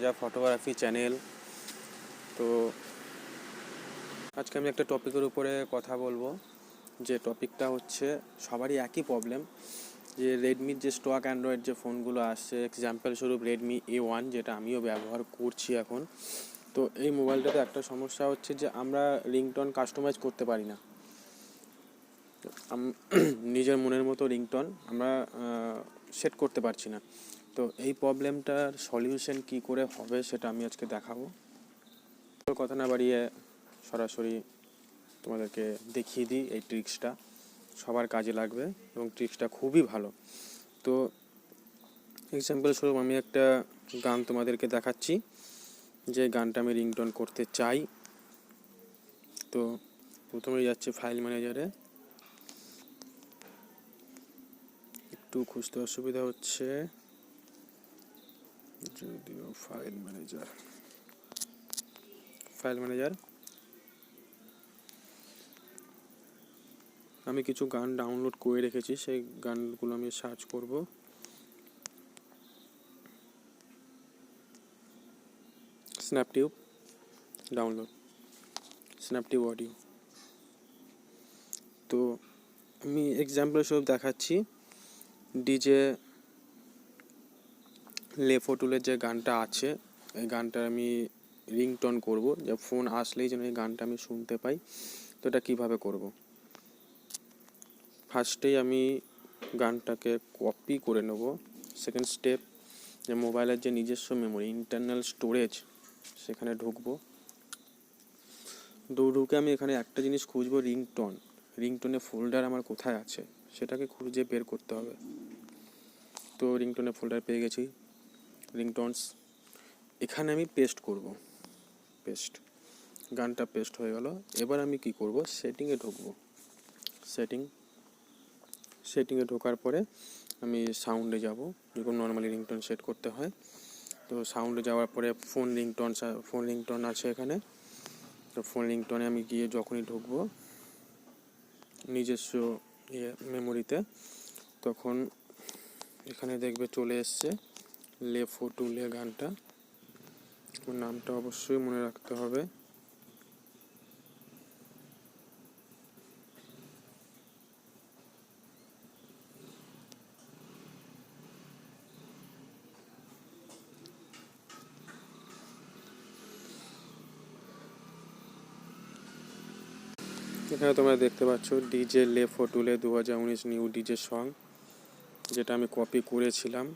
রাজা photography channel. তো আজকে আমি একটা টপিকের উপরে কথা বলবো, যে টপিকটা হচ্ছে সবারই একই প্রবলেম, যে রেডমির যে স্টক অ্যান্ড্রয়েড যে ফোনগুলো আসছে, এক্সাম্পল স্বরূপ রেডমি A1, যেটা আমিও ব্যবহার করছি এখন। তো এই মোবাইলটাতে একটা সমস্যা হচ্ছে যে আমরা রিংটোন কাস্টমাইজ করতে পারি না। নিজের মনের মতো রিংটোন আমরা সেট করতে পারছি না। তো এই প্রবলেমটার সলিউশন কি করে হবে সেটা আমি আজকে দেখাবো। কথা না বাড়িয়ে সরাসরি তোমাদেরকে দেখিয়ে দিই এই ট্রিক্সটা, সবার কাজে লাগবে এবং ট্রিক্সটা খুবই ভালো। তো এক্সাম্পল স্বরূপ আমি একটা গান তোমাদেরকে দেখাচ্ছি, যে গানটা আমি রিংটোন করতে চাই। তো প্রথমেই যাচ্ছে ফাইল ম্যানেজারে, একটু খুঁজতে অসুবিধা হচ্ছে, যদিও ফাইল ম্যানেজার আমি কিছু গান ডাউনলোড করে রেখেছি, সেই গানগুলো আমি সার্চ করব। Snaptube download, Snaptube audio. তো আমি এক্সাম্পল স্বরূপ দেখাচ্ছি, ডিজে লেফোটুলের যে গানটা আছে, এই গানটা আমি রিংটোন করব, যে ফোন আসলেই যেন এই গানটা আমি শুনতে পাই। তো এটা কীভাবে করব? ফার্স্টেই আমি গানটাকে কপি করে নেব। সেকেন্ড স্টেপ, যে মোবাইলের যে নিজস্ব মেমোরি ইন্টারনাল স্টোরেজ, সেখানে ঢুকবো। ঢুকে আমি এখানে একটা জিনিস খুঁজবো, রিংটোনের ফোল্ডার আমার কোথায় আছে সেটাকে খুঁজে বের করতে হবে। তো রিংটোনের ফোল্ডার পেয়ে গেছি, রিংটোনস, এখানে আমি পেস্ট করব। গানটা পেস্ট হয়ে গেল। এবার আমি কি করব, সেটিংয়ে ঢুকবো। সেটিংয়ে ঢোকার পরে আমি সাউন্ডে যাব, যেরকম নর্মালি রিংটোন সেট করতে হয়। তো সাউন্ডে যাওয়ার পরে ফোন রিংটোন আছে এখানে। তো ফোন রিংটোনে আমি গিয়ে যখনই ঢুকবো নিজস্ব মেমোরিতে, তখন এখানে দেখবে চলে এসছে লেফোটুলে গানটা। নামটা অবশ্যই মনে রাখতে হবে। এখানে তোমরা দেখতে পাচ্ছ ডিজে লেফোটুলে 2019 নিউ ডিজে সং, যেটা আমি কপি করেছিলাম,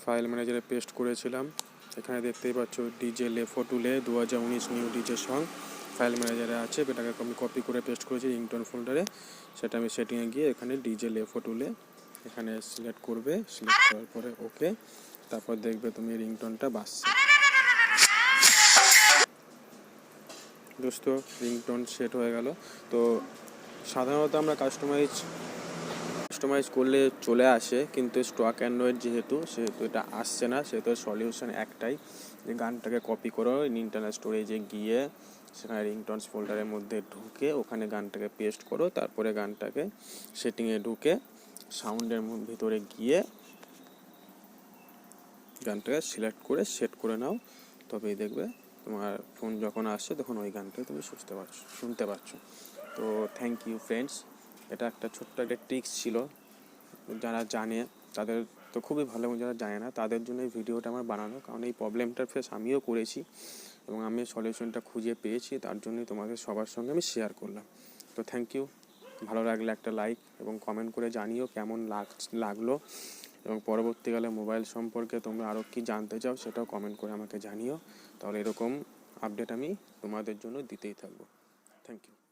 ফাইল ম্যানেজারে পেস্ট করেছিলাম। এখানে দেখতেই পাচ্ছ ডিজে লেফোটুলে 2019 নিউ ডিজে সং ফাইল ম্যানেজারে আছে, এটাকে আমি কপি করে পেস্ট করেছি রিংটোন ফোল্ডারে। সেটা আমি সেটিংয়ে গিয়ে এখানে ডিজে লেফোটুলে এখানে সিলেক্ট করবে, সিলেক্ট করার পরে ওকে, তারপর দেখবে তুমি রিংটোনটা বাজছে। দোস্ত, রিংটোন সেট হয়ে গেল। তো সাধারণত আমরা কাস্টমাইজ করলে চলে আসে, কিন্তু স্টক অ্যান্ড্রয়েড যেহেতু এটা আসছে না, সেহেতু সলিউশন একটাই, যে গানটাকে কপি করো, ইন্টারনাল স্টোরেজে গিয়ে সেখানে রিংটোনস ফোল্ডারের মধ্যে ঢুকে ওখানে গানটাকে পেস্ট করো, তারপরে গানটাকে সেটিংয়ে ঢুকে সাউন্ডের ভিতরে গিয়ে গানটাকে সিলেক্ট করে সেট করে নাও। তবেই দেখবে তোমার ফোন যখন আসছে তখন ওই গানটাকে তুমি শুনতে পারছো। তো থ্যাংক ইউ ফ্রেন্ডস, এটা একটা ছোট্ট একটা ট্রিক্স ছিল। যারা জানে তাদের তো খুবই ভালো, এবং যারা জানে না তাদের জন্য এই ভিডিওটা আমার বানানো, কারণ এই প্রবলেমটার ফেস আমিও করেছি এবং আমি সলিউশনটা খুঁজে পেয়েছি, তার জন্যই তোমাদের সবার সঙ্গে আমি শেয়ার করলাম। তো থ্যাংক ইউ। ভালো লাগলে একটা লাইক এবং কমেন্ট করে জানিও কেমন লাগলো, এবং পরবর্তীকালে মোবাইল সম্পর্কে তোমরা আরও কি জানতে চাও সেটাও কমেন্ট করে আমাকে জানিও। তাহলে এরকম আপডেট আমি তোমাদের জন্য দিতেই থাকবো। Thank you.